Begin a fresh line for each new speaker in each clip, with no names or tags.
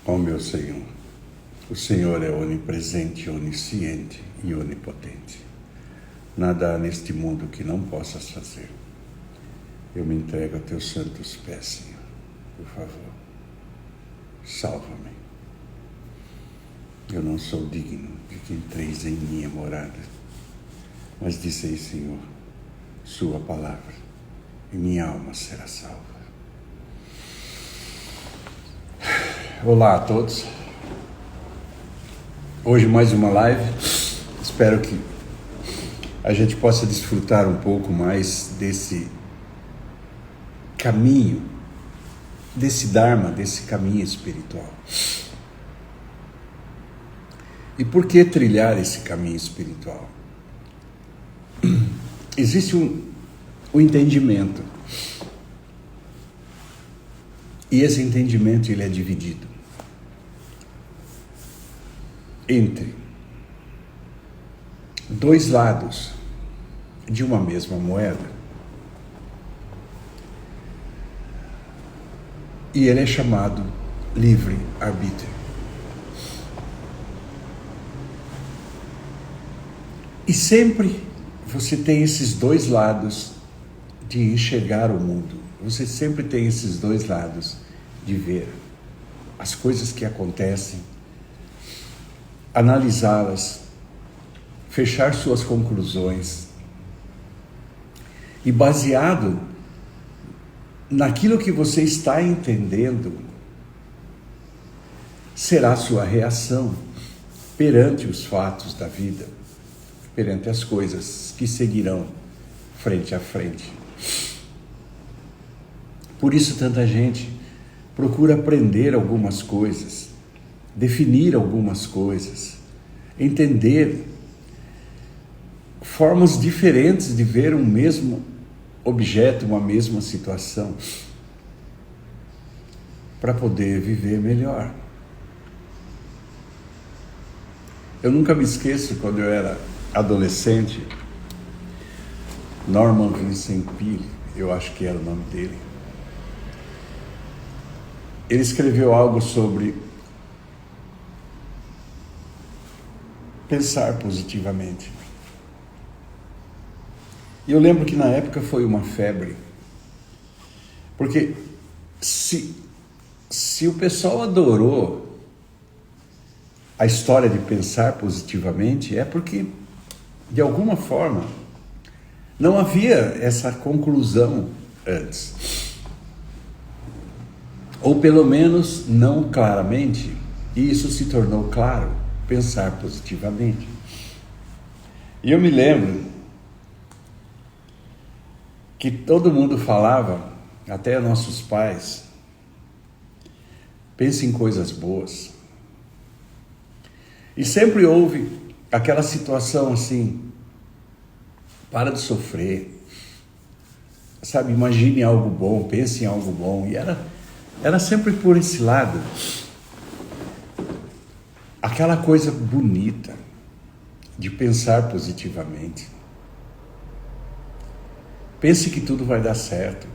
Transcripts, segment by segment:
Ó meu Senhor, o Senhor é onipresente, onisciente e onipotente. Nada há neste mundo que não possas fazer. Eu me entrego a teus santos pés, Senhor. Por favor, salva-me. Eu não sou digno de que entreis em minha morada, mas dizei, Senhor, sua palavra, e minha alma será salva. Olá a todos. Hoje mais uma live. Espero que a gente possa desfrutar um pouco mais desse caminho, desse Dharma, desse caminho espiritual. E por que trilhar esse caminho espiritual? Existe um entendimento. E esse entendimento ele é dividido entre dois lados de uma mesma moeda. E ele é chamado livre-arbítrio. E sempre você tem esses dois lados de enxergar o mundo. Você sempre tem esses dois lados de ver as coisas que acontecem, analisá-las, fechar suas conclusões e baseado naquilo que você está entendendo, será a sua reação perante os fatos da vida, perante as coisas que seguirão frente a frente. Por isso tanta gente procura aprender algumas coisas, definir algumas coisas, entender formas diferentes de ver um mesmo objeto, uma mesma situação, para poder viver melhor. Eu nunca me esqueço, quando eu era adolescente, Norman Vincent Peale, eu acho que era o nome dele, ele escreveu algo sobre pensar positivamente. E eu lembro que na época foi uma febre, porque se o pessoal adorou a história de pensar positivamente, é porque, de alguma forma, não havia essa conclusão antes. Ou pelo menos não claramente, e isso se tornou claro, pensar positivamente. E eu me lembro que todo mundo falava, até nossos pais, pense em coisas boas. E sempre houve aquela situação assim, para de sofrer, sabe, imagine algo bom, pense em algo bom, e era sempre por esse lado, aquela coisa bonita de pensar positivamente. Pense que tudo vai dar certo,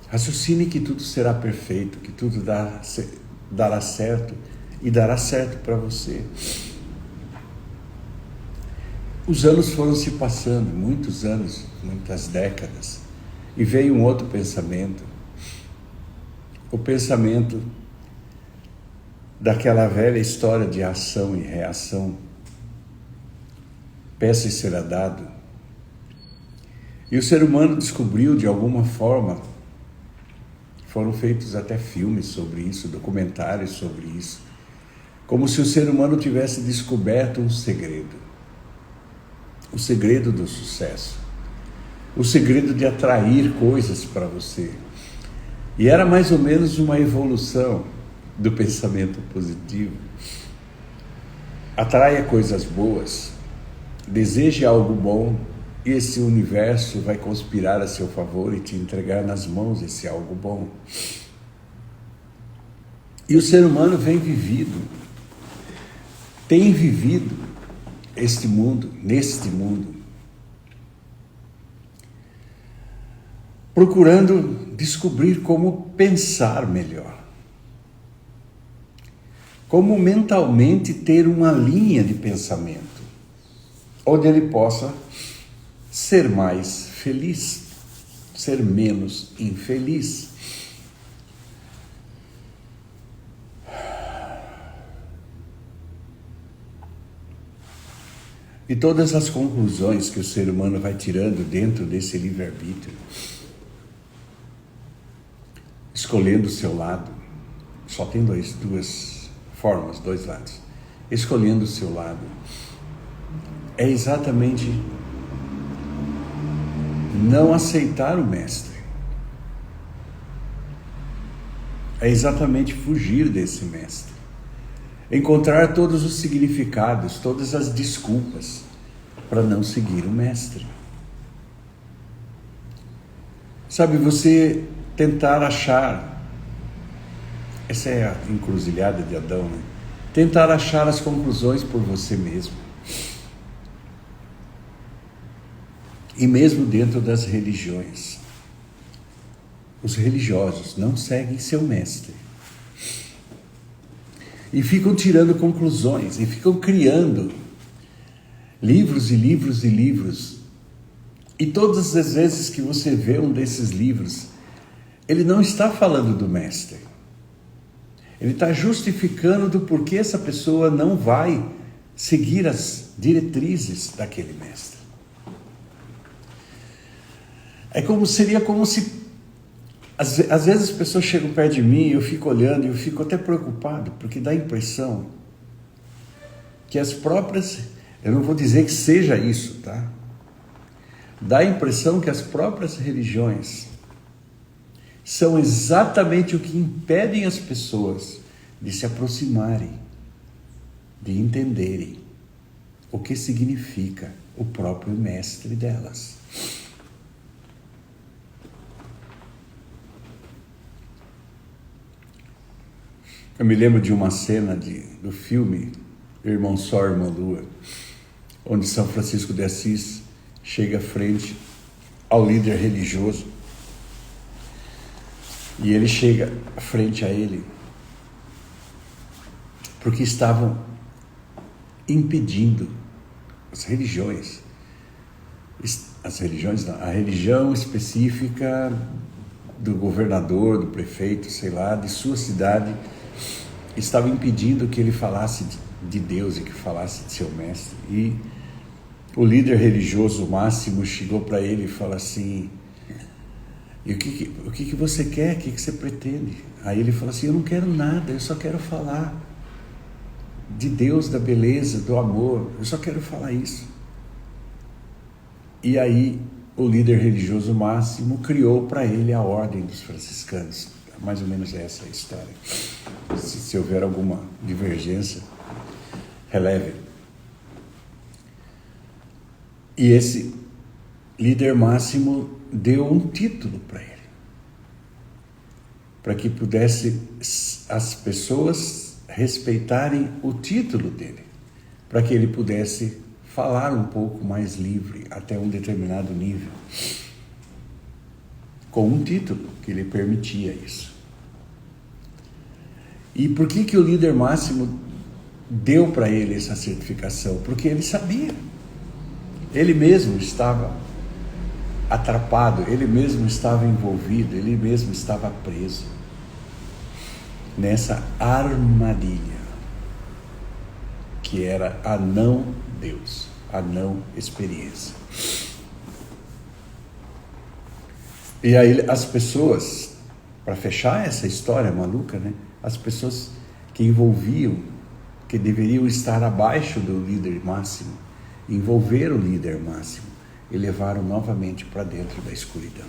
raciocine que tudo será perfeito, que tudo dará certo e dará certo para você. Os anos foram se passando, muitos anos, muitas décadas, e veio um outro pensamento, o pensamento daquela velha história de ação e reação, peça e será dado. E o ser humano descobriu, de alguma forma, foram feitos até filmes sobre isso, documentários sobre isso, como se o ser humano tivesse descoberto um segredo. O segredo do sucesso. O segredo de atrair coisas para você. E era mais ou menos uma evolução do pensamento positivo. Atraia coisas boas, deseje algo bom, e esse universo vai conspirar a seu favor e te entregar nas mãos esse algo bom. E o ser humano tem vivido neste mundo, procurando descobrir como pensar melhor. como mentalmente ter uma linha de pensamento, onde ele possa ser mais feliz, ser menos infeliz. E todas as conclusões que o ser humano vai tirando dentro desse livre-arbítrio, escolhendo o seu lado, só tem duas formas, dois lados. Escolhendo o seu lado é exatamente não aceitar o mestre. É exatamente fugir desse mestre. Encontrar todos os significados, todas as desculpas para não seguir o mestre. Sabe, você tentar achar, essa é a encruzilhada de Adão, né? Tentar achar as conclusões por você mesmo. E mesmo dentro das religiões, os religiosos não seguem seu mestre. E ficam tirando conclusões, e ficam criando livros e livros e livros. E todas as vezes que você vê um desses livros, ele não está falando do mestre. Ele está justificando do porquê essa pessoa não vai seguir as diretrizes daquele mestre. Seria como se às vezes as pessoas chegam perto de mim e eu fico olhando e eu fico até preocupado, porque dá a impressão que as próprias, eu não vou dizer que seja isso, tá? Dá a impressão que as próprias religiões são exatamente o que impedem as pessoas de se aproximarem, de entenderem o que significa o próprio mestre delas. Eu me lembro de uma cena do filme Irmão Sol, Irmã Lua, onde São Francisco de Assis chega frente ao líder religioso e ele chega frente a ele porque estavam impedindo a religião específica do governador, do prefeito, sei lá, de sua cidade, estava impedindo que ele falasse de Deus e que falasse de seu mestre. E o líder religioso máximo chegou para ele e falou assim: e o que você quer? O que você pretende? Aí ele falou assim: eu não quero nada, eu só quero falar de Deus, da beleza, do amor, eu só quero falar isso. E aí o líder religioso máximo criou para ele a ordem dos franciscanos. Mais ou menos essa é a história. Se houver alguma divergência, releve. E esse líder máximo deu um título para ele, para que pudesse as pessoas respeitarem o título dele, para que ele pudesse falar um pouco mais livre até um determinado nível, com um título que lhe permitia isso. E por que o líder máximo deu para ele essa certificação? Porque ele sabia. Ele mesmo estava atrapado, ele mesmo estava envolvido, ele mesmo estava preso nessa armadilha que era a não Deus, a não experiência. E aí as pessoas, para fechar essa história maluca, né? As pessoas que envolviam, que deveriam estar abaixo do líder máximo, envolveram o líder máximo e levaram novamente para dentro da escuridão.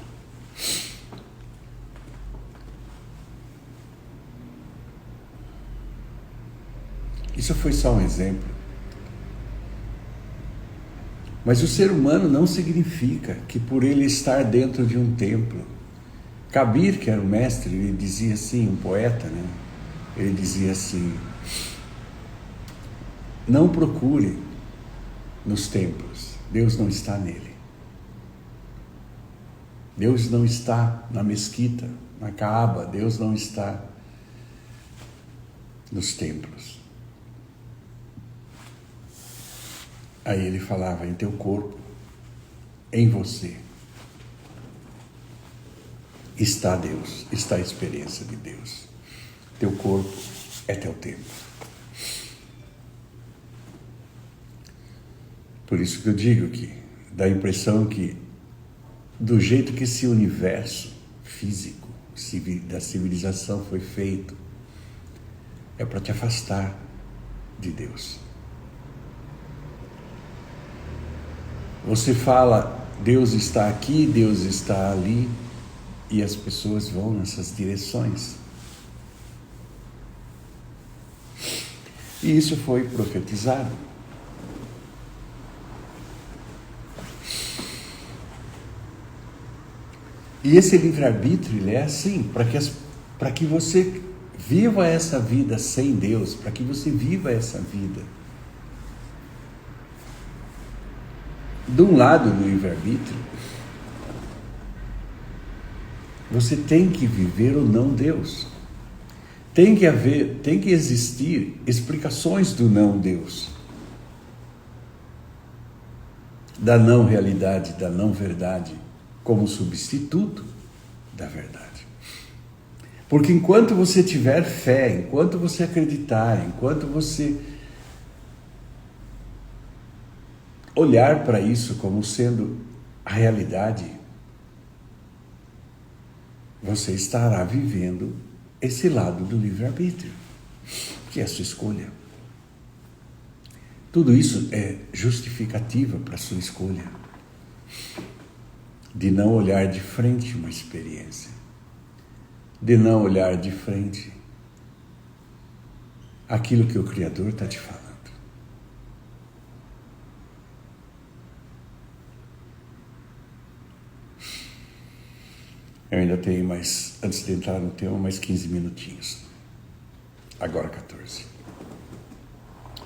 Isso foi só um exemplo. Mas o ser humano não significa que por ele estar dentro de um templo, Kabir, que era o mestre, ele dizia assim, um poeta, né? Ele dizia assim: não procure nos templos, Deus não está nele. Deus não está na mesquita, na Kaaba, Deus não está nos templos. Aí ele falava: em teu corpo, em você, está Deus, está a experiência de Deus. Teu corpo é teu templo. Por isso que eu digo que dá a impressão que, do jeito que esse universo físico da civilização foi feito, é para te afastar de Deus. Você fala, Deus está aqui, Deus está ali, e as pessoas vão nessas direções. E isso foi profetizado. E esse livre-arbítrio, ele é assim, para que você viva essa vida sem Deus, para que você viva essa vida. De um lado do livre-arbítrio, você tem que viver o não Deus. Tem que existir explicações do não Deus, da não realidade, da não verdade, como substituto da verdade. Porque enquanto você tiver fé, enquanto você acreditar, enquanto você olhar para isso como sendo a realidade, você estará vivendo esse lado do livre-arbítrio, que é a sua escolha. Tudo isso é justificativa para a sua escolha de não olhar de frente uma experiência, de não olhar de frente aquilo que o Criador está te falando. Eu ainda tenho mais, antes de entrar no tema, mais 15 minutinhos. Agora 14.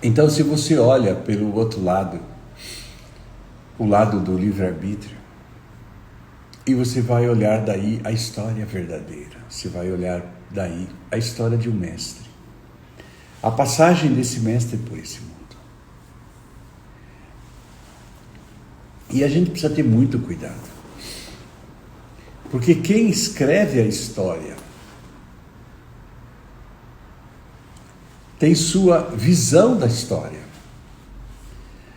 Então, se você olha pelo outro lado, o lado do livre-arbítrio, e você vai olhar daí a história verdadeira, você vai olhar daí a história de um mestre, a passagem desse mestre por esse mundo. E a gente precisa ter muito cuidado, porque quem escreve a história tem sua visão da história,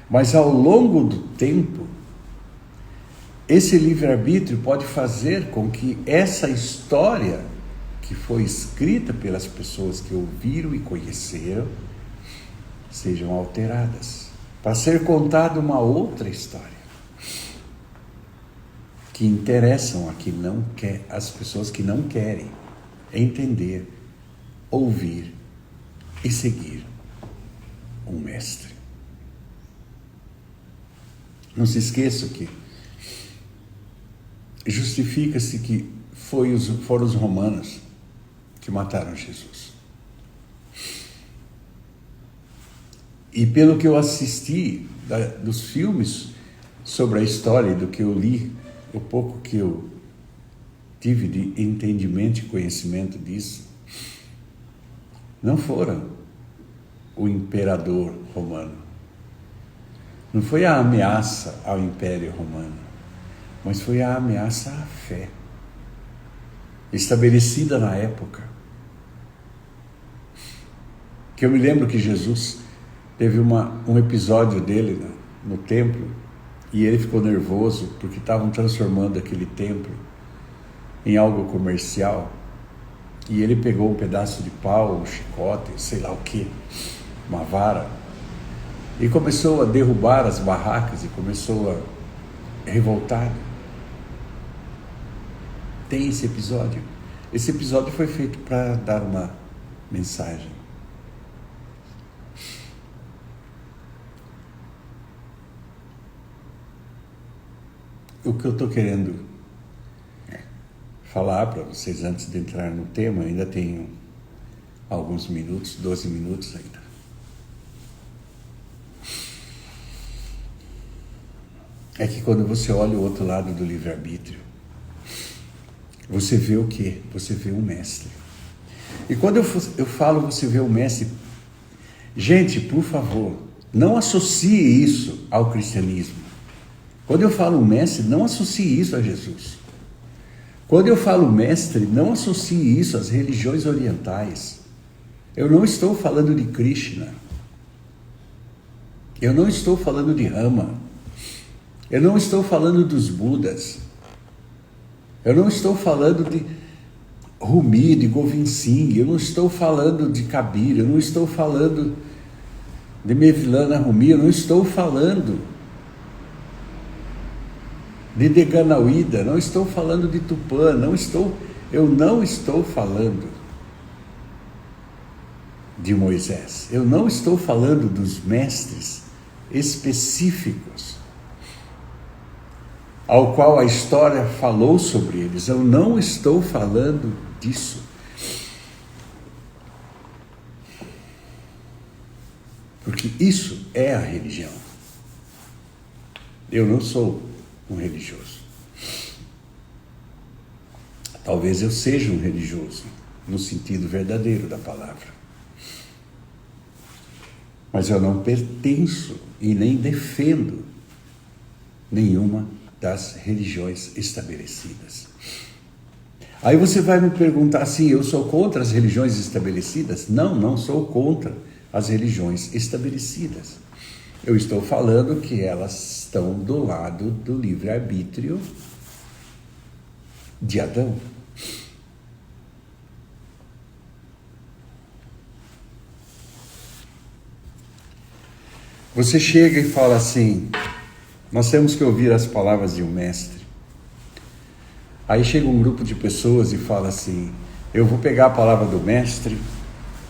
mas ao longo do tempo, esse livre-arbítrio pode fazer com que essa história que foi escrita pelas pessoas que ouviram e conheceram sejam alteradas, para ser contada uma outra história que interessam as pessoas que não querem entender, ouvir e seguir um mestre. Não se esqueça que justifica-se que foram os romanos que mataram Jesus. E pelo que eu assisti dos filmes sobre a história, do que eu li, o pouco que eu tive de entendimento e conhecimento disso, não foram o imperador romano. Não foi a ameaça ao Império Romano, mas foi a ameaça à fé, estabelecida na época. Que eu me lembro que Jesus teve um episódio dele no templo, e ele ficou nervoso porque estavam transformando aquele templo em algo comercial, e ele pegou um pedaço de pau, um chicote, sei lá o que, uma vara, e começou a derrubar as barracas e começou a revoltar. Tem esse episódio. Esse episódio foi feito para dar uma mensagem. O que eu estou querendo falar para vocês antes de entrar no tema, ainda tenho alguns minutos, 12 minutos ainda. É que quando você olha o outro lado do livre-arbítrio, você vê o quê? Você vê um mestre. E quando eu falo, você vê o mestre. Gente, por favor, não associe isso ao cristianismo. Quando eu falo mestre, não associe isso a Jesus. Quando eu falo mestre, não associe isso às religiões orientais. Eu não estou falando de Krishna. Eu não estou falando de Rama. Eu não estou falando dos Budas. Eu não estou falando de Rumi, de Govind Singh. Eu não estou falando de Kabir. Eu não estou falando de Mevilana Rumi. Eu não estou falando de Deganauída. Não estou falando de Tupã. Eu não estou falando de Moisés. Eu não estou falando dos mestres específicos ao qual a história falou sobre eles. Eu não estou falando disso. Porque isso é a religião. Eu não sou um religioso. Talvez eu seja um religioso, no sentido verdadeiro da palavra. Mas eu não pertenço e nem defendo nenhuma das religiões estabelecidas. Aí você vai me perguntar assim, eu sou contra as religiões estabelecidas? Não, não sou contra as religiões estabelecidas. Eu estou falando que elas estão do lado do livre-arbítrio de Adão. Você chega e fala assim, nós temos que ouvir as palavras de um mestre. Aí chega um grupo de pessoas e fala assim, eu vou pegar a palavra do mestre,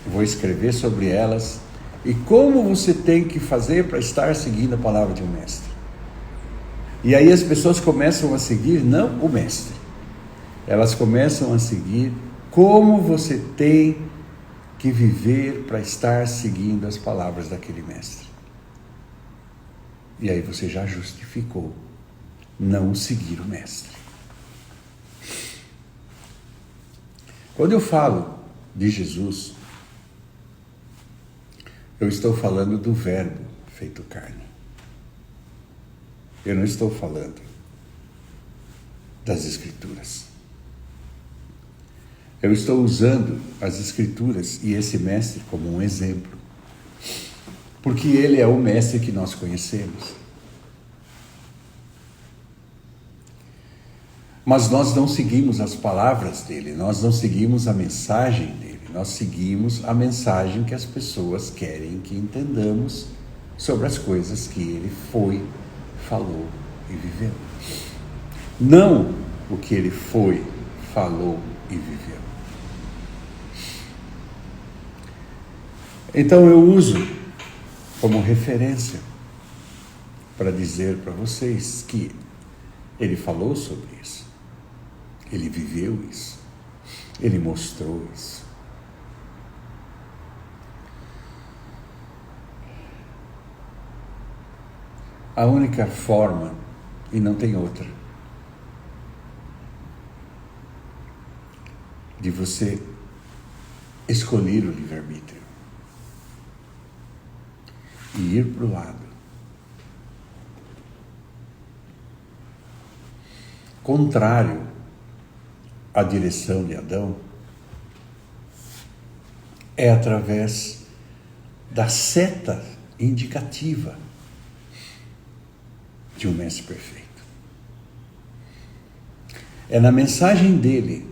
vou escrever sobre elas, e como você tem que fazer para estar seguindo a palavra de um mestre? E aí as pessoas começam a seguir, não o mestre, elas começam a seguir como você tem que viver para estar seguindo as palavras daquele mestre. E aí você já justificou não seguir o mestre. Quando eu falo de Jesus, eu estou falando do Verbo feito carne. Eu não estou falando das Escrituras. Eu estou usando as Escrituras e esse mestre como um exemplo. Porque ele é o mestre que nós conhecemos. Mas nós não seguimos as palavras dele, nós não seguimos a mensagem dele, nós seguimos a mensagem que as pessoas querem que entendamos sobre as coisas que ele foi, falou e viveu. Não o que ele foi, falou e viveu. Então eu uso como referência para dizer para vocês que ele falou sobre isso, ele viveu isso, ele mostrou isso. A única forma, e não tem outra, de você escolher o livre-arbítrio e ir para o lado contrário à direção de Adão é através da seta indicativa de um mestre perfeito. É na mensagem dele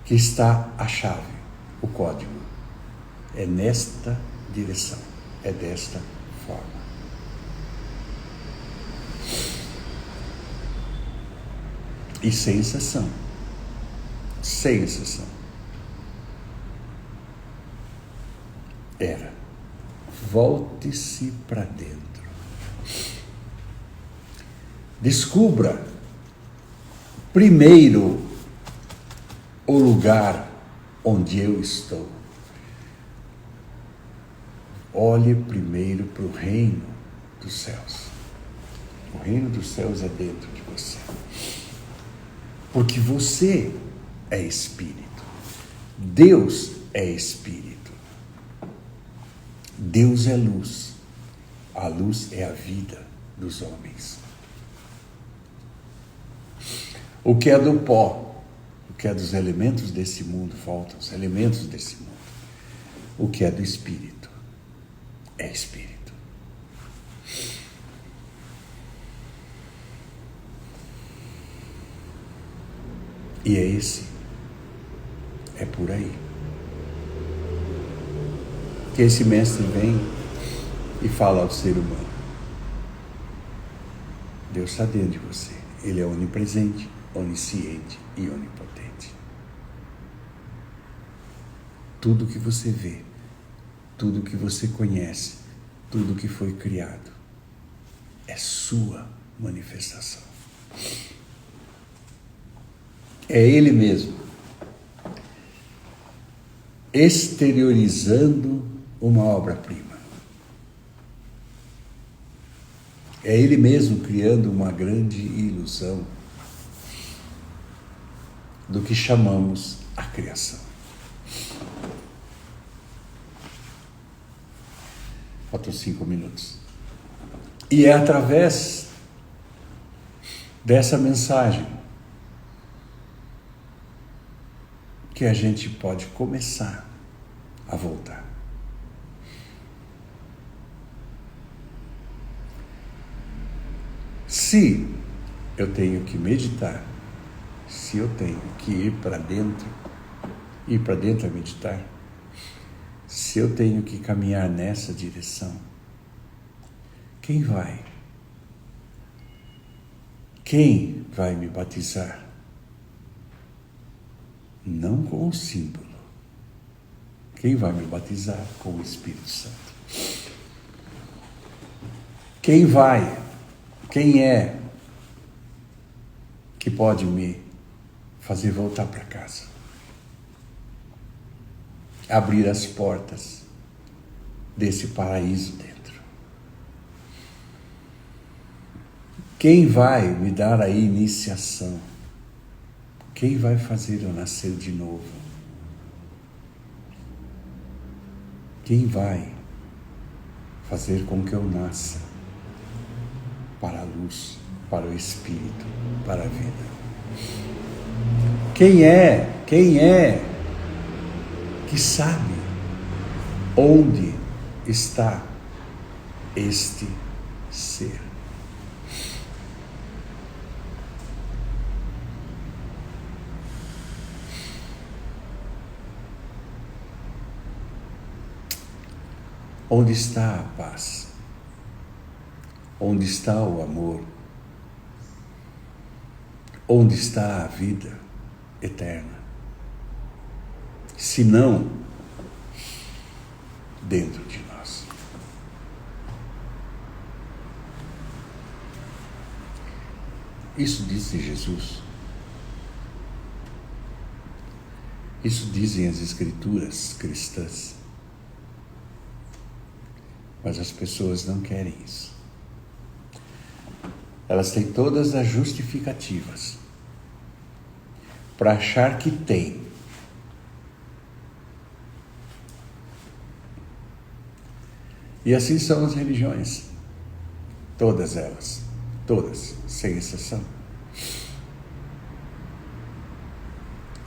que está a chave, o código. É nesta direção. É desta forma. E sem exceção. Sem exceção. Era. Volte-se para dentro. Descubra primeiro o lugar onde eu estou. Olhe primeiro para o reino dos céus. O reino dos céus é dentro de você. Porque você é espírito. Deus é Espírito. Deus é luz. A luz é a vida dos homens. O que é do pó, o que é dos elementos desse mundo, faltam os elementos desse mundo. O que é do Espírito é Espírito. E é por aí que esse mestre vem e fala ao ser humano. Deus está dentro de você. Ele é onipresente, onisciente e onipotente. Tudo que você vê, tudo que você conhece, tudo que foi criado é sua manifestação. É Ele mesmo exteriorizando uma obra-prima. É Ele mesmo criando uma grande ilusão do que chamamos a criação. Faltam 5 minutos. E é através dessa mensagem que a gente pode começar a voltar. Se eu tenho que meditar, se eu tenho que ir para dentro a meditar, se eu tenho que caminhar nessa direção, quem vai? Quem vai me batizar? Não com o símbolo. Quem vai me batizar? Com o Espírito Santo. Quem vai? Quem é que pode me fazer voltar para casa? Abrir as portas desse paraíso dentro. Quem vai me dar a iniciação? Quem vai fazer eu nascer de novo? Quem vai fazer com que eu nasça para a luz, para o Espírito, para a vida? Quem é que sabe onde está este ser? Onde está a paz? Onde está o amor? Onde está a vida eterna? Se não dentro de nós. Isso disse Jesus. Isso dizem as Escrituras cristãs. Mas as pessoas não querem isso. Elas têm todas as justificativas para achar que tem. E assim são as religiões. Todas elas. Todas, sem exceção.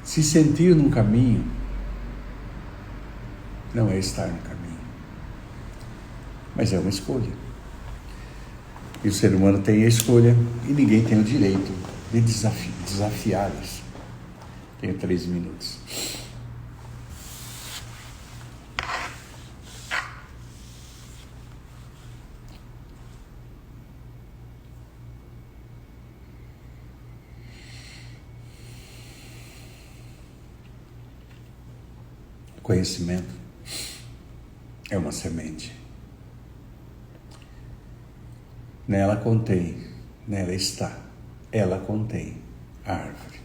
Se sentir num caminho não é estar no caminho. Mas é uma escolha. E o ser humano tem a escolha e ninguém tem o direito de desafiá-los. Tenho 3 minutos. Conhecimento é uma semente. Nela ela contém a árvore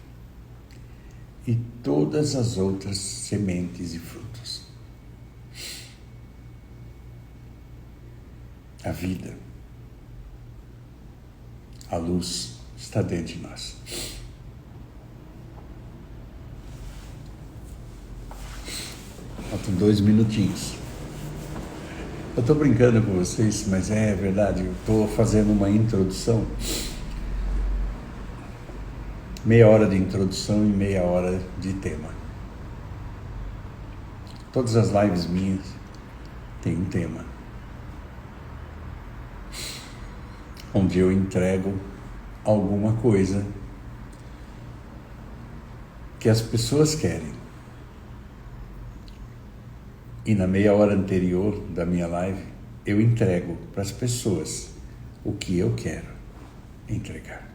e todas as outras sementes e frutos. A vida, a luz está dentro de nós. 2 minutinhos. Eu estou brincando com vocês, mas é verdade, eu estou fazendo uma introdução. Meia hora de introdução e meia hora de tema. Todas as lives minhas têm um tema, onde eu entrego alguma coisa que as pessoas querem. E na meia hora anterior da minha live, eu entrego para as pessoas o que eu quero entregar.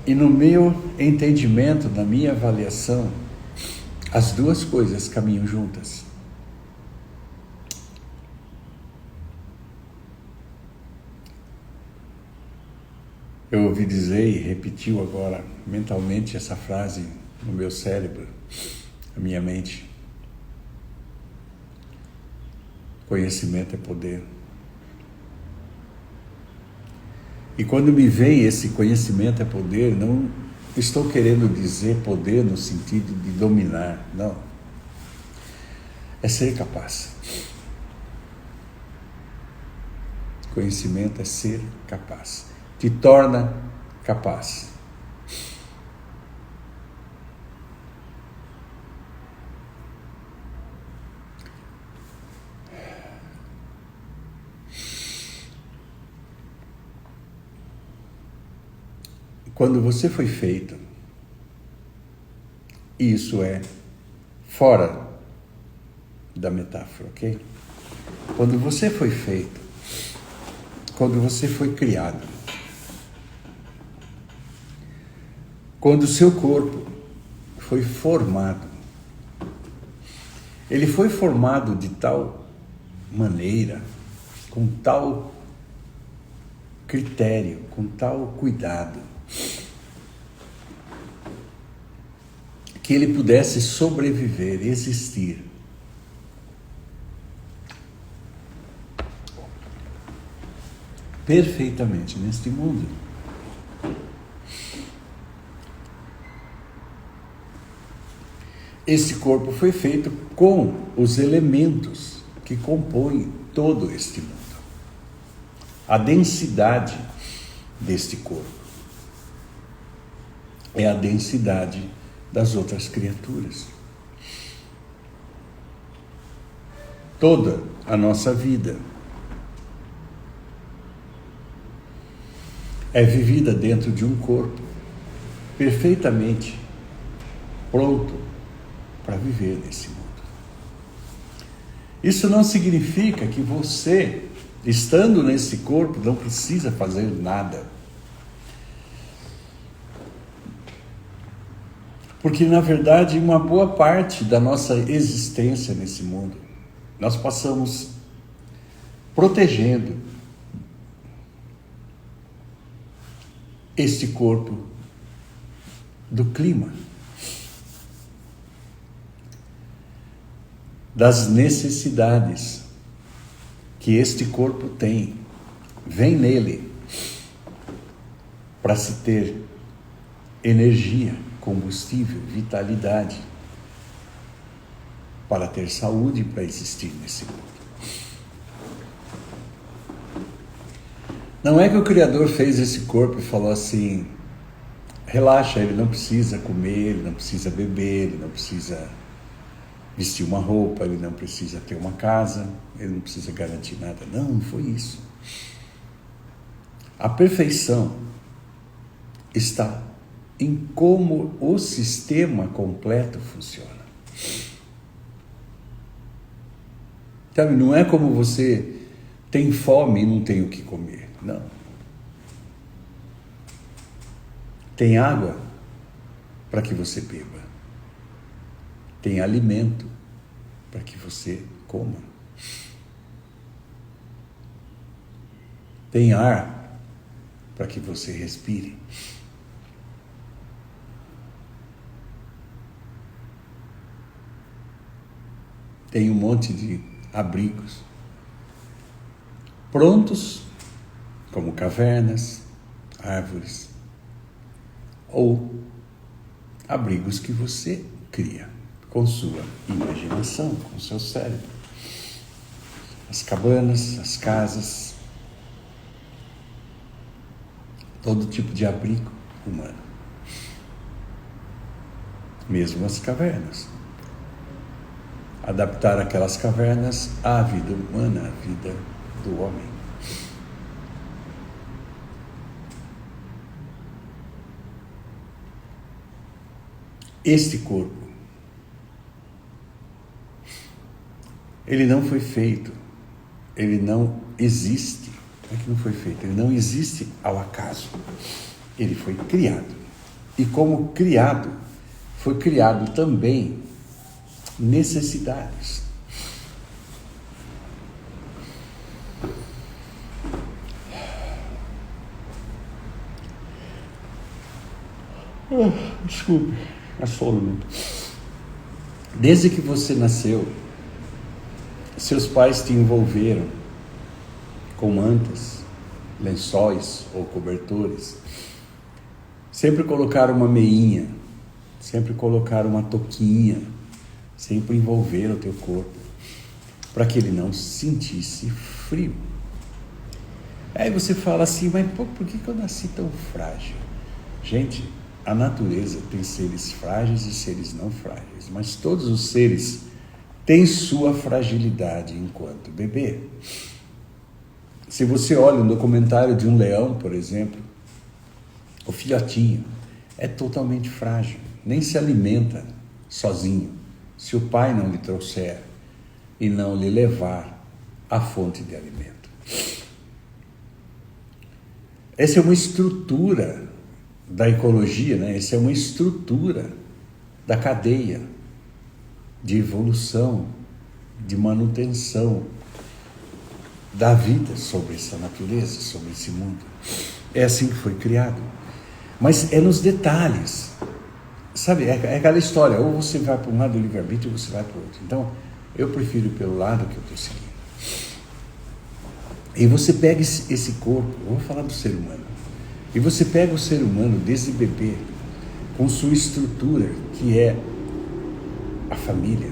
E no meu entendimento, na minha avaliação, as duas coisas caminham juntas. Eu ouvi dizer e repetiu agora mentalmente essa frase no meu cérebro, na minha mente. Conhecimento é poder. E quando me vem esse conhecimento é poder, não estou querendo dizer poder no sentido de dominar, não. É ser capaz. Conhecimento é ser capaz. Te torna capaz. Quando você foi feito, isso é fora da metáfora, ok? Quando você foi feito, quando você foi criado, quando o seu corpo foi formado, ele foi formado de tal maneira, com tal critério, com tal cuidado, que ele pudesse sobreviver, existir. Perfeitamente neste mundo. Esse corpo foi feito com os elementos que compõem todo este mundo. A densidade deste corpo é a densidade das outras criaturas. Toda a nossa vida é vivida dentro de um corpo perfeitamente pronto para viver nesse mundo. Isso não significa que você, estando nesse corpo, não precisa fazer nada. Porque, na verdade, uma boa parte da nossa existência nesse mundo, nós passamos protegendo este corpo do clima, das necessidades que este corpo tem, vem nele para se ter energia, combustível, vitalidade, para ter saúde, para existir nesse mundo. Não é que o Criador fez esse corpo e falou assim, relaxa, ele não precisa comer, ele não precisa beber, ele não precisa vestir uma roupa, ele não precisa ter uma casa, ele não precisa garantir nada. Não foi isso. A perfeição está em como o sistema completo funciona. Sabe, não é como você tem fome e não tem o que comer. Não. Tem água para que você beba. Tem alimento para que você coma. Tem ar para que você respire. Tem um monte de abrigos prontos, como cavernas, árvores, ou abrigos que você cria com sua imaginação, com seu cérebro. As cabanas, as casas, todo tipo de abrigo humano. Mesmo as cavernas. Adaptar aquelas cavernas à vida humana, à vida do homem. Este corpo, ele não foi feito, ele não existe. Não é que não foi feito, ele não existe ao acaso. Ele foi criado. E como criado, foi criado também necessidades. Desculpe, assolamento. Desde que você nasceu, seus pais te envolveram com mantas, lençóis ou cobertores. Sempre colocaram uma meinha, sempre colocaram uma touquinha, sempre envolveram o teu corpo, para que ele não sentisse frio. Aí você fala assim, mas por que eu nasci tão frágil? Gente, a natureza tem seres frágeis e seres não frágeis, mas todos os seres têm sua fragilidade enquanto bebê. Se você olha um documentário de um leão, por exemplo, o filhotinho é totalmente frágil, nem se alimenta sozinho, se o pai não lhe trouxer e não lhe levar à fonte de alimento. Essa é uma estrutura da ecologia, né? Essa é uma estrutura da cadeia de evolução, de manutenção da vida sobre essa natureza, sobre esse mundo. É assim que foi criado. Mas é nos detalhes. Sabe, é aquela história, ou você vai para um lado do livre-arbítrio ou você vai para o outro. Então, eu prefiro ir pelo lado que eu estou seguindo. E você pega esse corpo, eu vou falar do ser humano, e você pega o ser humano desde bebê, com sua estrutura, que é a família.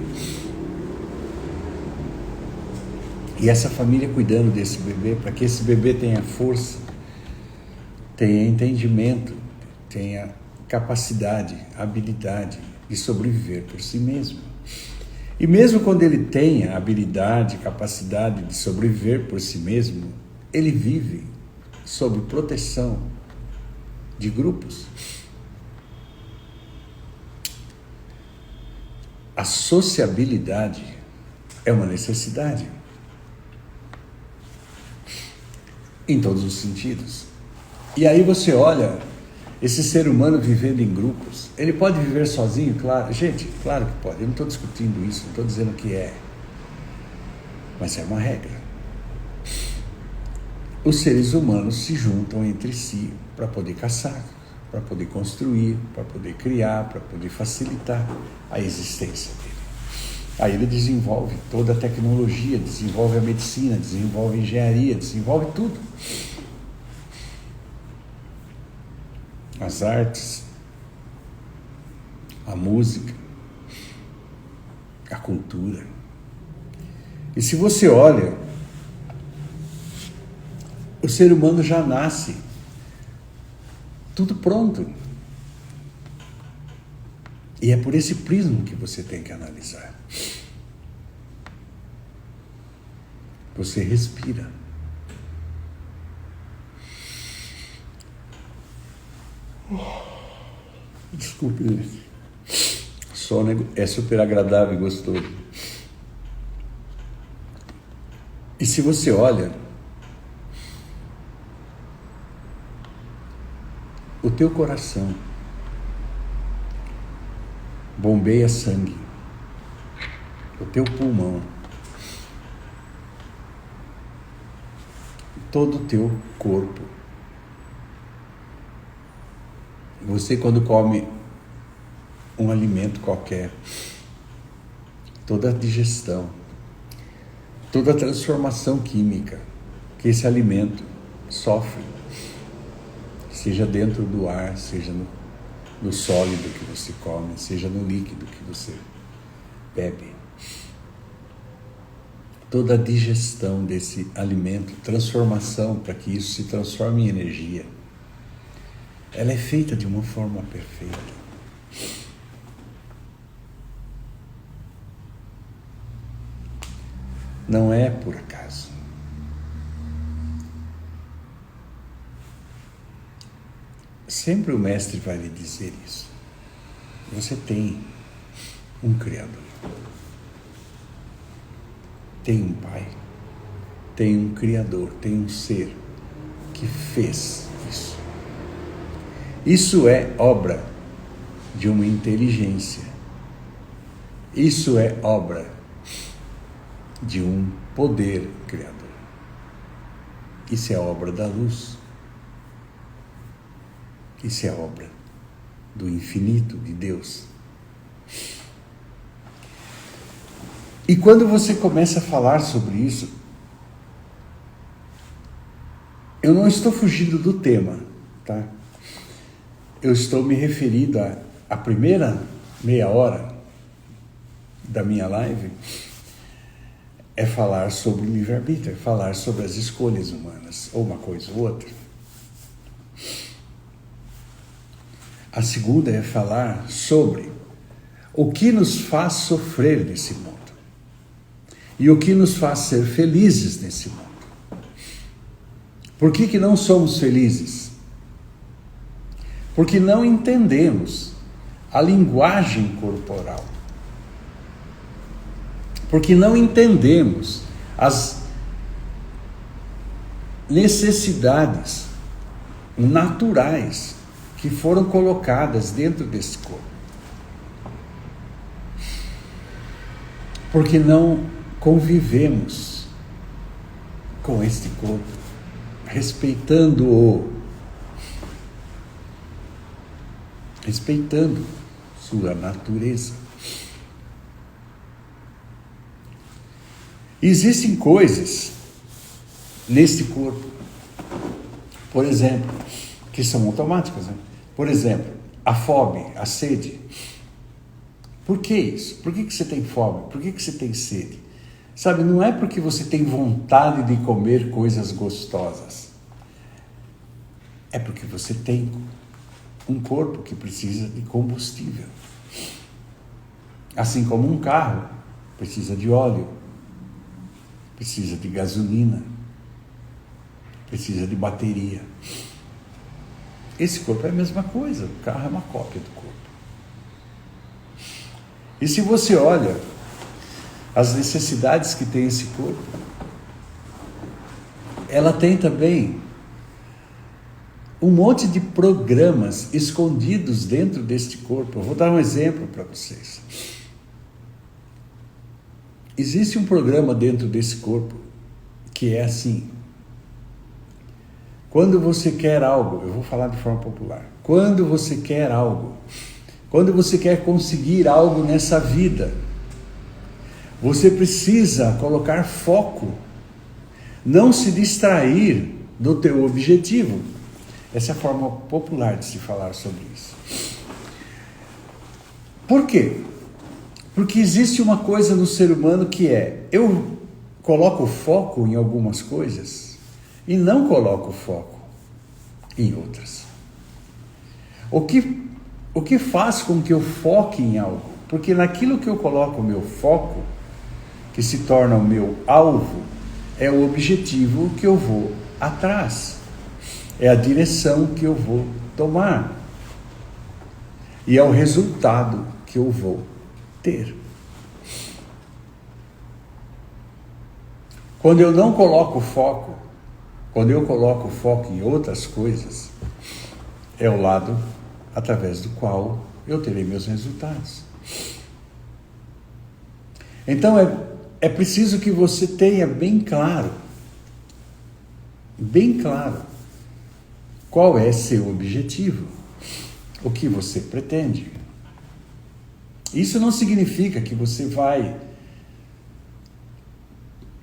E essa família cuidando desse bebê, para que esse bebê tenha força, tenha entendimento, tenha capacidade, habilidade de sobreviver por si mesmo. E mesmo quando ele tenha habilidade, capacidade de sobreviver por si mesmo, ele vive sob proteção de grupos. A sociabilidade é uma necessidade em todos os sentidos. E aí você olha esse ser humano vivendo em grupos. Ele pode viver sozinho? Claro. Gente, claro que pode. Eu não estou discutindo isso, não estou dizendo que é. Mas é uma regra. Os seres humanos se juntam entre si para poder caçar, para poder construir, para poder criar, para poder facilitar a existência dele. Aí ele desenvolve toda a tecnologia, desenvolve a medicina, desenvolve a engenharia, desenvolve tudo. As artes, a música, a cultura. E se você olha, o ser humano já nasce tudo pronto. E é por esse prisma que você tem que analisar. Você respira. Desculpe, sono é super agradável e gostoso. E se você olha, o teu coração bombeia sangue, o teu pulmão, todo o teu corpo. Você, quando come um alimento qualquer, toda a digestão, toda a transformação química que esse alimento sofre, seja dentro do ar, seja no sólido que você come, seja no líquido que você bebe. Toda a digestão desse alimento, transformação para que isso se transforme em energia, ela é feita de uma forma perfeita. Não é por acaso. Sempre o mestre vai lhe dizer isso. Você tem um Criador. Tem um Pai. Tem um Criador. Tem um ser que fez isso. Isso é obra de uma inteligência. Isso é obra de um poder criador. Isso é obra da luz. Isso é obra do infinito, de Deus. E quando você começa a falar sobre isso, eu não estou fugindo do tema, tá? Eu estou me referindo à primeira meia hora da minha live, é falar sobre o livre-arbítrio, é falar sobre as escolhas humanas, ou uma coisa ou outra. A segunda é falar sobre o que nos faz sofrer nesse mundo e o que nos faz ser felizes nesse mundo. Por que não somos felizes? Porque não entendemos a linguagem corporal. Porque não entendemos as necessidades naturais que foram colocadas dentro desse corpo. Porque não convivemos com este corpo, respeitando-o, respeitando sua natureza. Existem coisas neste corpo, por exemplo, que são automáticas, né? Por exemplo, a fome, a sede. Por que isso? Por que você tem fome? Por que você tem sede? Sabe, não é porque você tem vontade de comer coisas gostosas. É porque você tem um corpo que precisa de combustível. Assim como um carro precisa de óleo, precisa de gasolina, precisa de bateria. Esse corpo é a mesma coisa, o carro é uma cópia do corpo. E se você olha as necessidades que tem esse corpo, ela tem também um monte de programas escondidos dentro deste corpo. Eu vou dar um exemplo para vocês. Existe um programa dentro desse corpo que é assim: quando você quer algo, eu vou falar de forma popular, quando você quer algo, quando você quer conseguir algo nessa vida, você precisa colocar foco, não se distrair do teu objetivo. Essa é a forma popular de se falar sobre isso. Por quê? Porque existe uma coisa no ser humano que é: eu coloco foco em algumas coisas e não coloco foco em outras. O que faz com que eu foque em algo? Porque naquilo que eu coloco o meu foco, que se torna o meu alvo, é o objetivo que eu vou atrás. É a direção que eu vou tomar. E é o resultado que eu vou ter. Quando eu não coloco foco, quando eu coloco foco em outras coisas, é o lado através do qual eu terei meus resultados. Então é preciso que você tenha bem claro, qual é seu objetivo, o que você pretende. Isso não significa que você vai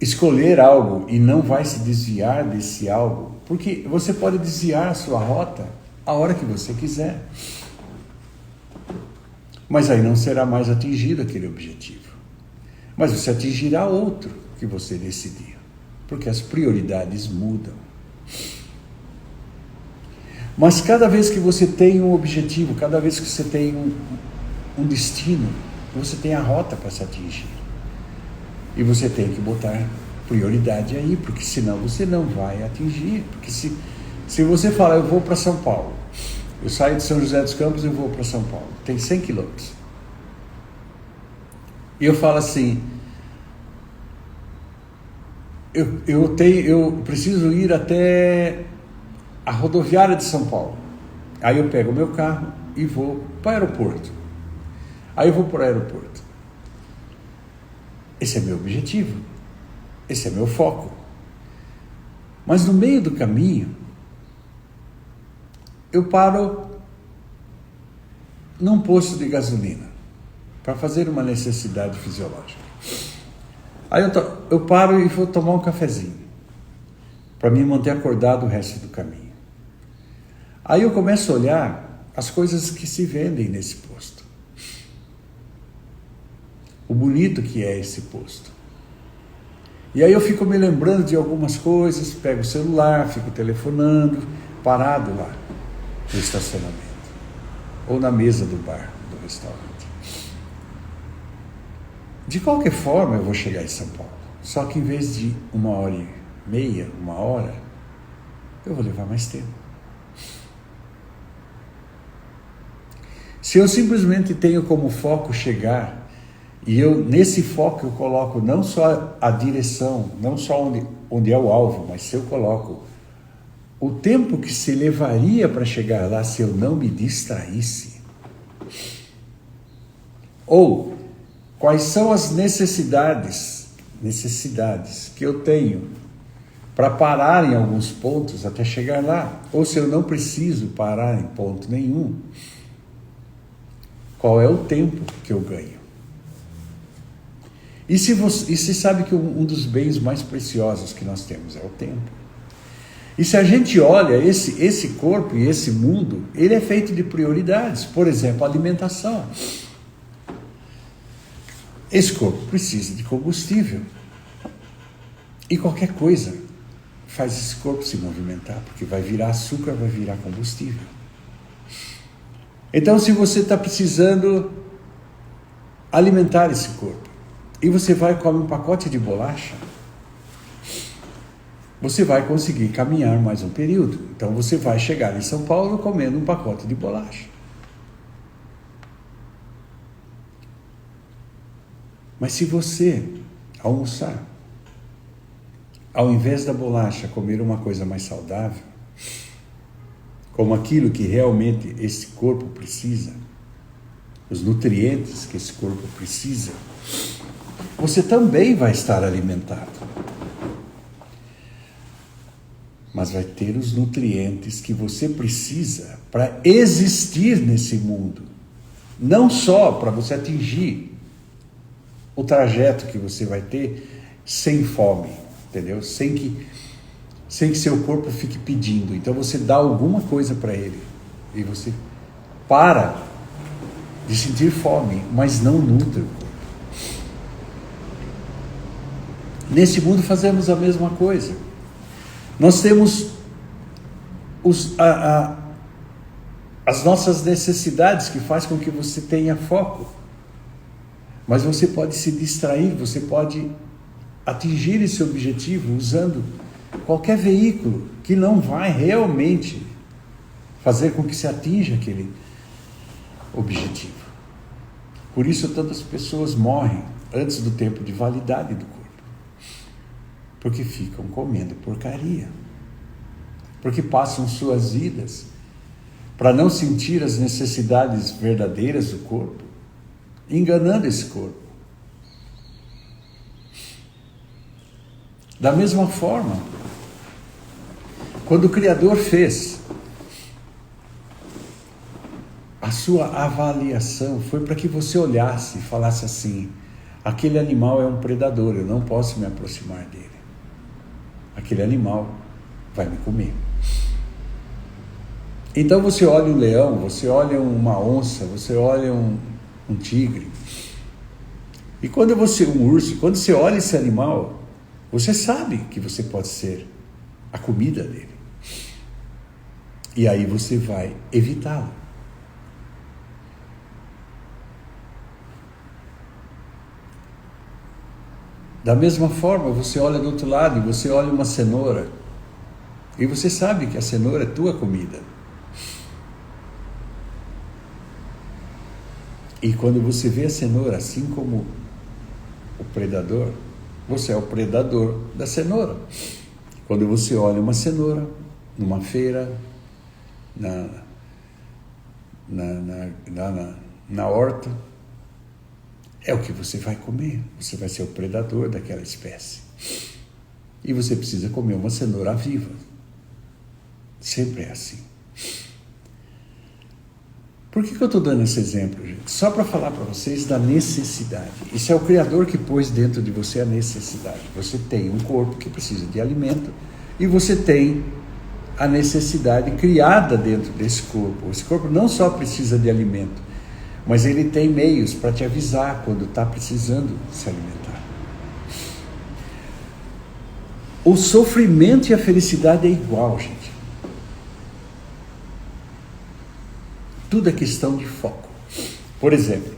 escolher algo e não vai se desviar desse algo, porque você pode desviar a sua rota a hora que você quiser. Mas aí não será mais atingido aquele objetivo. Mas você atingirá outro que você decidir. Porque as prioridades mudam. Mas cada vez que você tem um objetivo, cada vez que você tem um destino, você tem a rota para se atingir. E você tem que botar prioridade aí, porque senão você não vai atingir. Porque se você falar, eu vou para São Paulo, eu saio de São José dos Campos e vou para São Paulo, tem 100 quilômetros. E eu falo assim, eu preciso ir até a rodoviária de São Paulo. Aí eu pego o meu carro e vou para o aeroporto. Aí eu vou para o aeroporto. Esse é meu objetivo. Esse é meu foco. Mas no meio do caminho, eu paro num posto de gasolina para fazer uma necessidade fisiológica. Aí eu paro e vou tomar um cafezinho para me manter acordado o resto do caminho. Aí eu começo a olhar as coisas que se vendem nesse posto. O bonito que é esse posto. E aí eu fico me lembrando de algumas coisas, pego o celular, fico telefonando, parado lá no estacionamento. Ou na mesa do bar, do restaurante. De qualquer forma eu vou chegar em São Paulo. Só que em vez de 1h30, 1 hora, eu vou levar mais tempo. Se eu simplesmente tenho como foco chegar, e nesse foco eu coloco não só a direção, não só onde é o alvo, mas se eu coloco o tempo que se levaria para chegar lá se eu não me distraísse, ou quais são as necessidades que eu tenho para parar em alguns pontos até chegar lá, ou se eu não preciso parar em ponto nenhum, qual é o tempo que eu ganho? E se sabe que um dos bens mais preciosos que nós temos é o tempo. E se a gente olha esse corpo e esse mundo, ele é feito de prioridades. Por exemplo, a alimentação. Esse corpo precisa de combustível. E qualquer coisa faz esse corpo se movimentar, porque vai virar açúcar, vai virar combustível. Então, se você está precisando alimentar esse corpo, e você vai e come um pacote de bolacha, você vai conseguir caminhar mais um período. Então, você vai chegar em São Paulo comendo um pacote de bolacha. Mas se você almoçar, ao invés da bolacha, comer uma coisa mais saudável, como aquilo que realmente esse corpo precisa, os nutrientes que esse corpo precisa, você também vai estar alimentado. Mas vai ter os nutrientes que você precisa para existir nesse mundo. Não só para você atingir o trajeto que você vai ter sem fome, entendeu? Sem que seu corpo fique pedindo. Então você dá alguma coisa para ele e você para de sentir fome, mas não nutre o corpo. Nesse mundo fazemos a mesma coisa. Nós temos as nossas necessidades que faz com que você tenha foco. Mas você pode se distrair, você pode atingir esse objetivo usando qualquer veículo que não vai realmente fazer com que se atinja aquele objetivo. Por isso tantas pessoas morrem antes do tempo de validade do corpo. Porque ficam comendo porcaria. Porque passam suas vidas para não sentir as necessidades verdadeiras do corpo, enganando esse corpo. Da mesma forma, quando o Criador fez a sua avaliação, foi para que você olhasse e falasse assim: aquele animal é um predador, eu não posso me aproximar dele. Aquele animal vai me comer. Então você olha um leão, você olha uma onça, você olha um tigre. E quando você, um urso, quando você olha esse animal, você sabe que você pode ser a comida dele. E aí você vai evitá-lo. Da mesma forma, você olha do outro lado e você olha uma cenoura. E você sabe que a cenoura é tua comida. E quando você vê a cenoura, assim como o predador, você é o predador da cenoura. Quando você olha uma cenoura numa feira, na horta, é o que você vai comer. Você vai ser o predador daquela espécie. E você precisa comer uma cenoura viva. Sempre é assim. Por que eu estou dando esse exemplo, gente? Só para falar para vocês da necessidade. Isso é o Criador que pôs dentro de você a necessidade. Você tem um corpo que precisa de alimento e você tem a necessidade criada dentro desse corpo. Esse corpo não só precisa de alimento, mas ele tem meios para te avisar quando está precisando se alimentar. O sofrimento e a felicidade é igual, gente. Tudo é questão de foco. Por exemplo,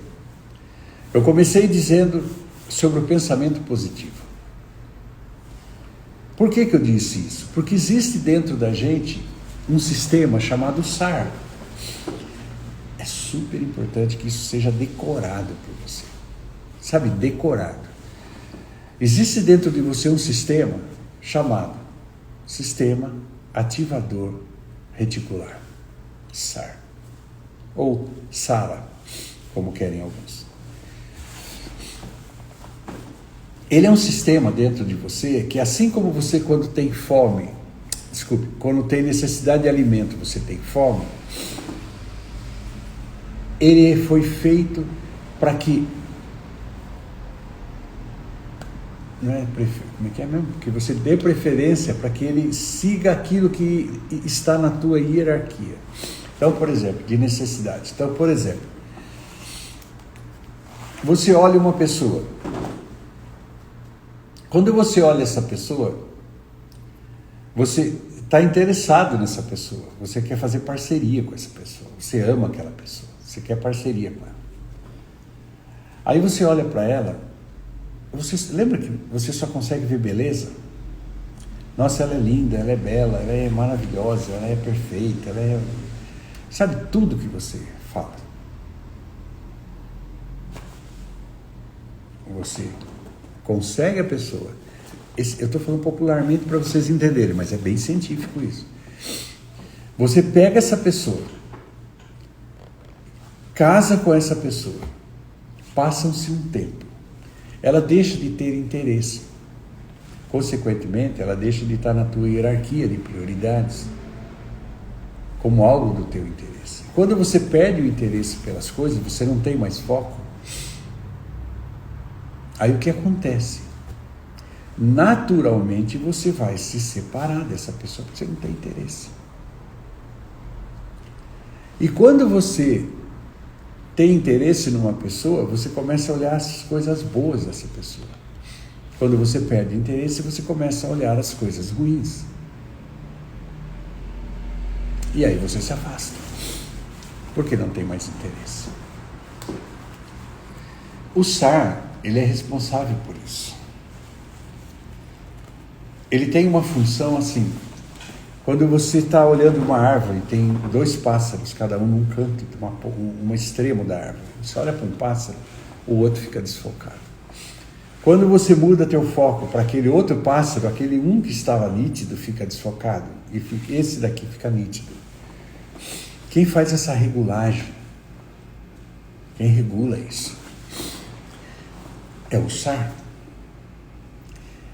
eu comecei dizendo sobre o pensamento positivo. Por que eu disse isso? Porque existe dentro da gente um sistema chamado SAR. É super importante que isso seja decorado por você. Sabe, decorado. Existe dentro de você um sistema chamado Sistema Ativador Reticular. SAR. Ou SARA, como querem alguns. Ele é um sistema dentro de você que, assim como você quando tem fome, quando tem necessidade de alimento, você tem fome, ele foi feito para que, não é, como é que é mesmo? Que você dê preferência para que ele siga aquilo que está na tua hierarquia. Então, por exemplo, de necessidade. Então, por exemplo, você olha uma pessoa. Quando você olha essa pessoa, você está interessado nessa pessoa. Você quer fazer parceria com essa pessoa. Você ama aquela pessoa. Você quer parceria com ela. Aí você olha para ela. Você lembra que você só consegue ver beleza? Nossa, ela é linda, ela é bela, ela é maravilhosa, ela é perfeita, ela é... Sabe tudo que você fala. Você consegue a pessoa. Eu estou falando popularmente para vocês entenderem, mas é bem científico isso. Você pega essa pessoa, casa com essa pessoa, passa-se um tempo. Ela deixa de ter interesse. Consequentemente, ela deixa de estar na tua hierarquia de prioridades, como algo do teu interesse. Quando você perde o interesse pelas coisas, você não tem mais foco. Aí o que acontece? Naturalmente você vai se separar dessa pessoa, porque você não tem interesse. E quando você tem interesse numa pessoa, você começa a olhar as coisas boas dessa pessoa. Quando você perde interesse, você começa a olhar as coisas ruins. E aí você se afasta, porque não tem mais interesse. O SAR, ele é responsável por isso. Ele tem uma função assim. Quando você está olhando uma árvore, tem dois pássaros, cada um num canto, um extremo da árvore. Você olha para um pássaro, o outro fica desfocado. Quando você muda teu foco para aquele outro pássaro, aquele um que estava nítido fica desfocado, e esse daqui fica nítido. Quem faz essa regulagem? Quem regula isso? É o SAR.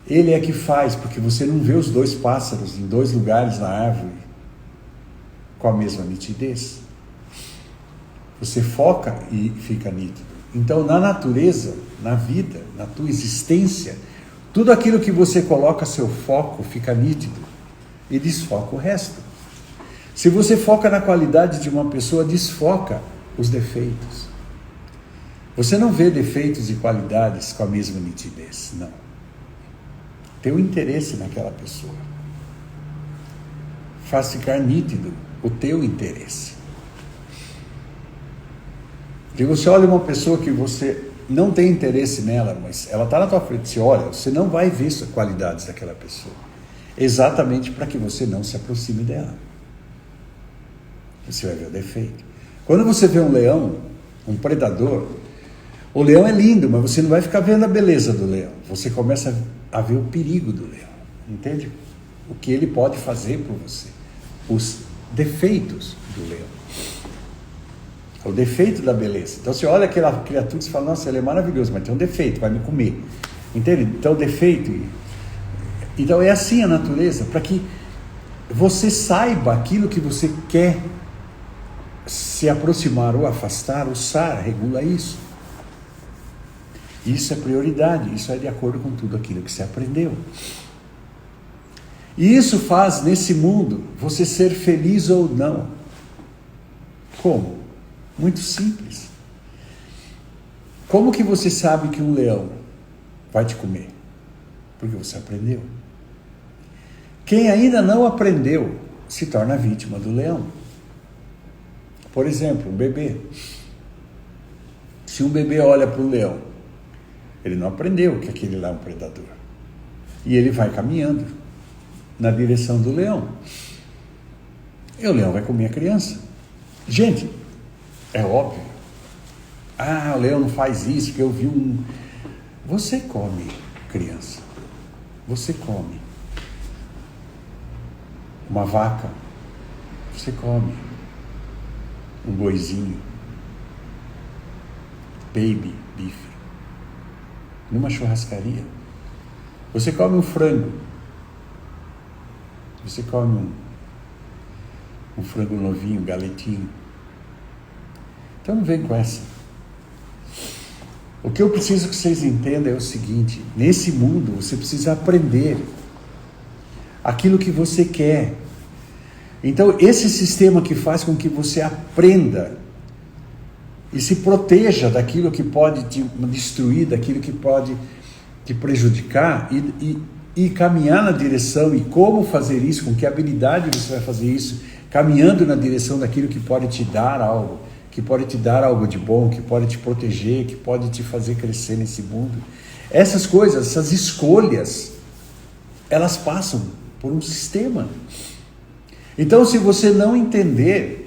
Ele é que faz, porque você não vê os dois pássaros em dois lugares na árvore com a mesma nitidez. Você foca e fica nítido. Então, na natureza, na vida, na tua existência, tudo aquilo que você coloca seu foco fica nítido e desfoca o resto. Se você foca na qualidade de uma pessoa, desfoca os defeitos. Você não vê defeitos e qualidades com a mesma nitidez, não. Tem um interesse naquela pessoa. Faz ficar nítido o teu interesse. Se você olha uma pessoa que você não tem interesse nela, mas ela está na tua frente, você olha, você não vai ver as qualidades daquela pessoa. Exatamente para que você não se aproxime dela. Você vai ver o defeito. Quando você vê um leão, um predador, o leão é lindo, mas você não vai ficar vendo a beleza do leão. Você começa a ver o perigo do leão. Entende? O que ele pode fazer por você. Os defeitos do leão. O defeito da beleza. Então você olha aquela criatura e fala, nossa, ele é maravilhoso, mas tem um defeito, vai me comer. Entende? Então o defeito... Então é assim a natureza, para que você saiba aquilo que você quer se aproximar ou afastar, o SAR regula isso. Isso é prioridade, isso é de acordo com tudo aquilo que você aprendeu. E isso faz nesse mundo você ser feliz ou não. Como? Muito simples. Como que você sabe que um leão vai te comer? Porque você aprendeu. Quem ainda não aprendeu se torna vítima do leão. Por exemplo, um bebê. Se um bebê olha para o leão, ele não aprendeu que aquele lá é um predador. E ele vai caminhando na direção do leão. E o leão vai comer a criança. Gente, é óbvio. Ah, o leão não faz isso, que eu vi um... Você come, criança. Você come. Uma vaca. Você come. Um boizinho. Baby beef. Numa churrascaria. Você come um frango. Você come um frango novinho, galetinho. Então não vem com essa. O que eu preciso que vocês entendam é o seguinte: nesse mundo você precisa aprender aquilo que você quer. Então esse sistema que faz com que você aprenda e se proteja daquilo que pode te destruir, daquilo que pode te prejudicar e caminhar na direção, e como fazer isso, com que habilidade você vai fazer isso, caminhando na direção daquilo que pode te dar algo, que pode te dar algo de bom, que pode te proteger, que pode te fazer crescer nesse mundo. Essas coisas, essas escolhas, elas passam por um sistema. Então, se você não entender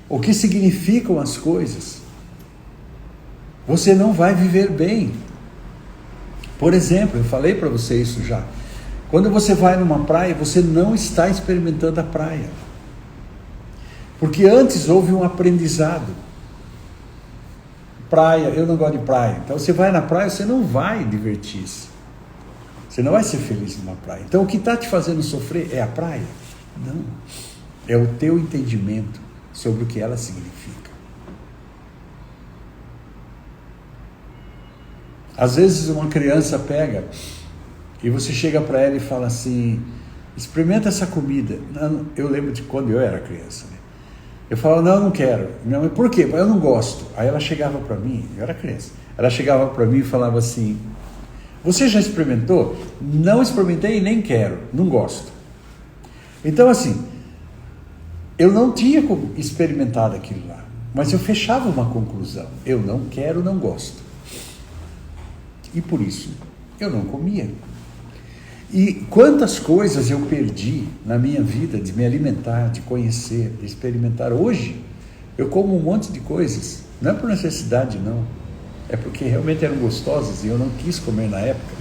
o que significam as coisas, você não vai viver bem. Por exemplo, eu falei para você isso já. Quando você vai numa praia, você não está experimentando a praia. Porque antes houve um aprendizado. Praia, eu não gosto de praia. Então você vai na praia, você não vai divertir-se. Você não vai ser feliz numa praia. Então o que está te fazendo sofrer é a praia? Não. É o teu entendimento sobre o que ela significa. Às vezes uma criança pega e você chega para ela e fala assim, experimenta essa comida. Não, eu lembro de quando eu era criança, né? Eu falava, não quero. Minha mãe, por quê? Eu não gosto. Aí ela chegava para mim, eu era criança, ela chegava para mim e falava assim, você já experimentou? Não experimentei e nem quero, não gosto. Então assim, eu não tinha experimentado aquilo lá, mas eu fechava uma conclusão, eu não quero, não gosto. E por isso, eu não comia. E quantas coisas eu perdi na minha vida de me alimentar, de conhecer, de experimentar. Hoje, eu como um monte de coisas, não é por necessidade não, é porque realmente eram gostosas e eu não quis comer na época,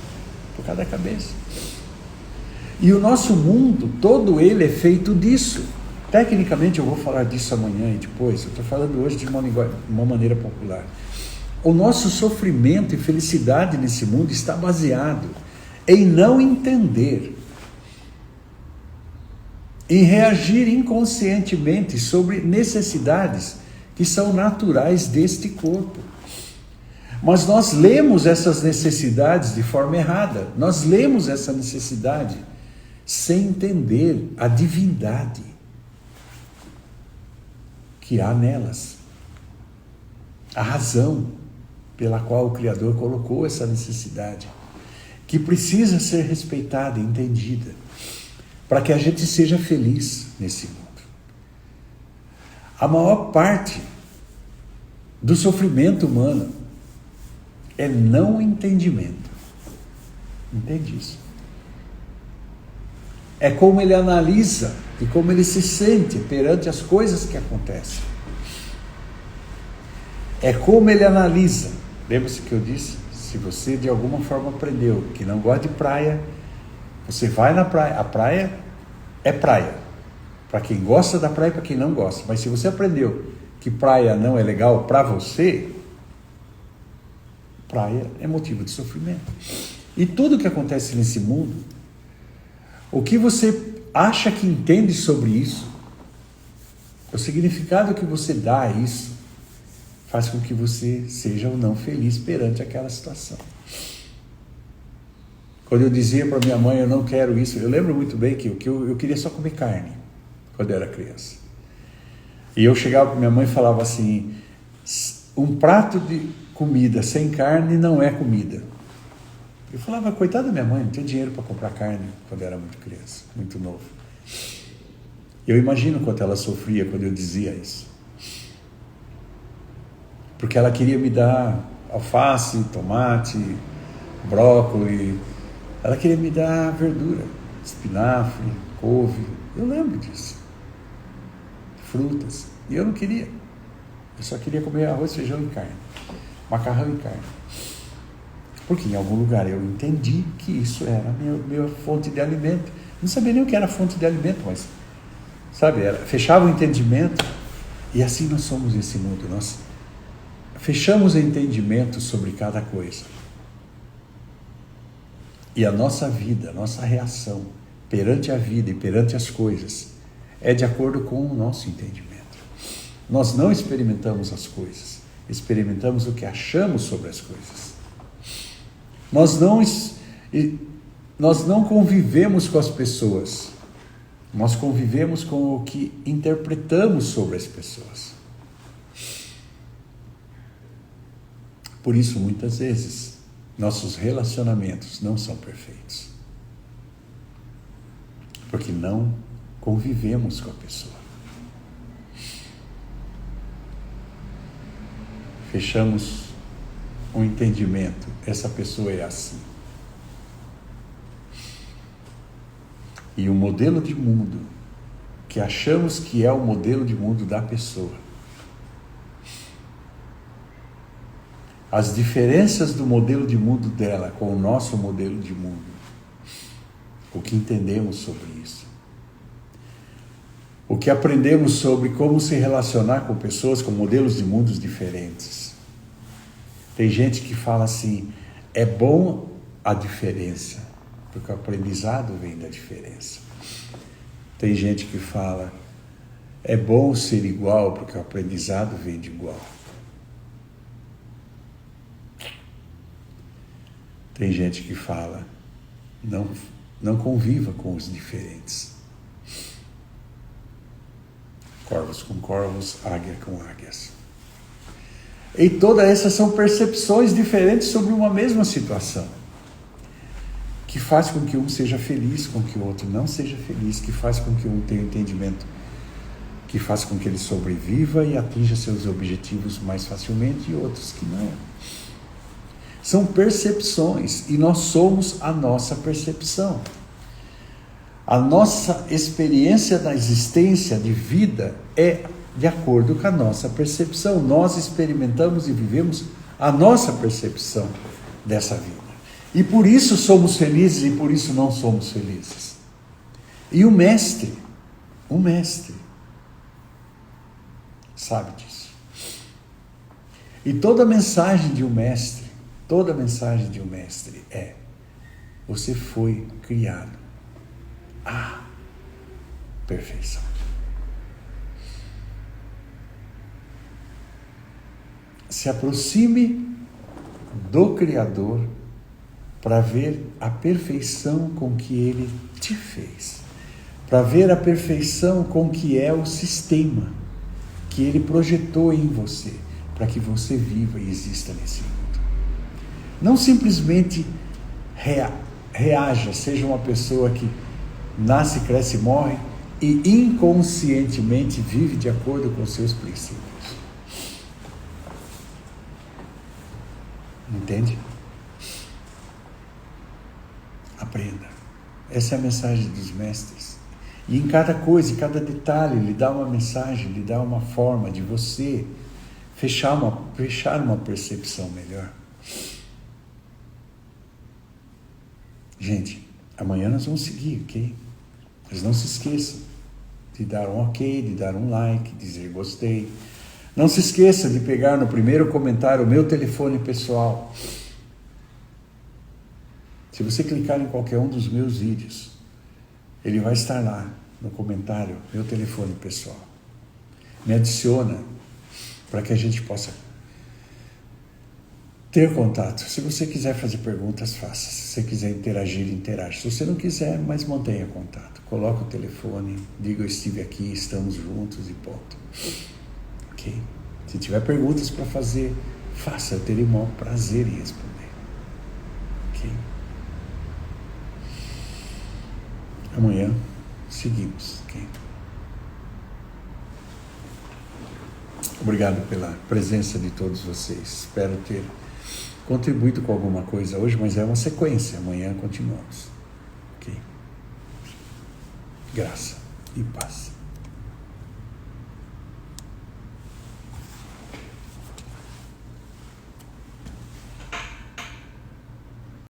por causa da cabeça. E o nosso mundo, todo ele é feito disso. Tecnicamente eu vou falar disso amanhã e depois, eu estou falando hoje de uma maneira popular. O nosso sofrimento e felicidade nesse mundo está baseado em não entender, em reagir inconscientemente sobre necessidades que são naturais deste corpo. Mas nós lemos essas necessidades de forma errada. Nós lemos essa necessidade sem entender a divindade que há nelas. a razão pela qual o Criador colocou essa necessidade, que precisa ser respeitada e entendida, para que a gente seja feliz nesse mundo. A maior parte do sofrimento humano é não entendimento. Entende isso? É como ele analisa e como ele se sente perante as coisas que acontecem. É como ele analisa. Lembra-se que eu disse? Se você de alguma forma aprendeu que não gosta de praia, você vai na praia. A praia é praia. Para quem gosta da praia e para quem não gosta. Mas se você aprendeu que praia não é legal para você, praia é motivo de sofrimento. E tudo que acontece nesse mundo, o que você acha que entende sobre isso, o significado que você dá a isso, faz com que você seja ou não feliz perante aquela situação. Quando eu dizia para minha mãe, eu não quero isso, eu lembro muito bem que eu queria só comer carne, quando eu era criança. E eu chegava para minha mãe e falava assim, um prato de comida sem carne não é comida. Eu falava, coitada da minha mãe, não tinha dinheiro para comprar carne quando eu era muito criança, muito novo. Eu imagino quanto ela sofria quando eu dizia isso. Porque ela queria me dar alface, tomate, brócolis, ela queria me dar verdura, espinafre, couve, eu lembro disso. Frutas, e eu não queria. Eu só queria comer arroz, feijão e carne, macarrão e carne. Porque em algum lugar eu entendi que isso era a minha fonte de alimento. Não sabia nem o que era fonte de alimento, mas, sabe, fechava o entendimento. E assim nós somos nesse mundo. Nós fechamos o entendimento sobre cada coisa. E a nossa vida, a nossa reação perante a vida e perante as coisas é de acordo com o nosso entendimento. Nós não experimentamos as coisas, experimentamos o que achamos sobre as coisas. Nós não convivemos com as pessoas, nós convivemos com o que interpretamos sobre as pessoas. Por isso, muitas vezes, nossos relacionamentos não são perfeitos. Porque não convivemos com a pessoa. Fechamos um entendimento, essa pessoa é assim. E o modelo de mundo que achamos que é o modelo de mundo da pessoa, as diferenças do modelo de mundo dela com o nosso modelo de mundo, o que entendemos sobre isso, o que aprendemos sobre como se relacionar com pessoas com modelos de mundos diferentes. Tem gente que fala assim, é bom a diferença, porque o aprendizado vem da diferença. Tem gente que fala, é bom ser igual, porque o aprendizado vem de igual. Tem gente que fala, não conviva com os diferentes. Corvos com corvos, águia com águias. E todas essas são percepções diferentes sobre uma mesma situação, que faz com que um seja feliz, com que o outro não seja feliz, que faz com que um tenha entendimento, que faz com que ele sobreviva e atinja seus objetivos mais facilmente, e outros que não. São percepções, e nós somos a nossa percepção. A nossa experiência da existência de vida é de acordo com a nossa percepção. Nós experimentamos e vivemos a nossa percepção dessa vida. E por isso somos felizes e por isso não somos felizes. E o mestre sabe disso. E toda mensagem de um mestre é: você foi criado à perfeição. Se aproxime do Criador para ver a perfeição com que Ele te fez, para ver a perfeição com que é o sistema que Ele projetou em você, para que você viva e exista nesse mundo. Não simplesmente reaja, seja uma pessoa que nasce, cresce e morre e inconscientemente vive de acordo com seus princípios. Entende? Aprenda. Essa é a mensagem dos mestres. E em cada coisa, em cada detalhe, lhe dá uma mensagem, lhe dá uma forma de você fechar uma percepção melhor. Gente, amanhã nós vamos seguir, ok? Mas não se esqueçam de dar um ok, de dar um like, dizer gostei. Não se esqueça de pegar no primeiro comentário o meu telefone pessoal. Se você clicar em qualquer um dos meus vídeos, ele vai estar lá no comentário, meu telefone pessoal. Me adiciona para que a gente possa ter contato. Se você quiser fazer perguntas, faça. Se você quiser interagir, interage. Se você não quiser, mas mantenha contato. Coloca o telefone, diga eu estive aqui, estamos juntos e ponto. Ok? Se tiver perguntas para fazer, faça. Eu terei o maior prazer em responder. Ok? Amanhã seguimos. Ok? Obrigado pela presença de todos vocês. Espero ter contribuído com alguma coisa hoje, mas é uma sequência. Amanhã continuamos. Ok? Graça e paz.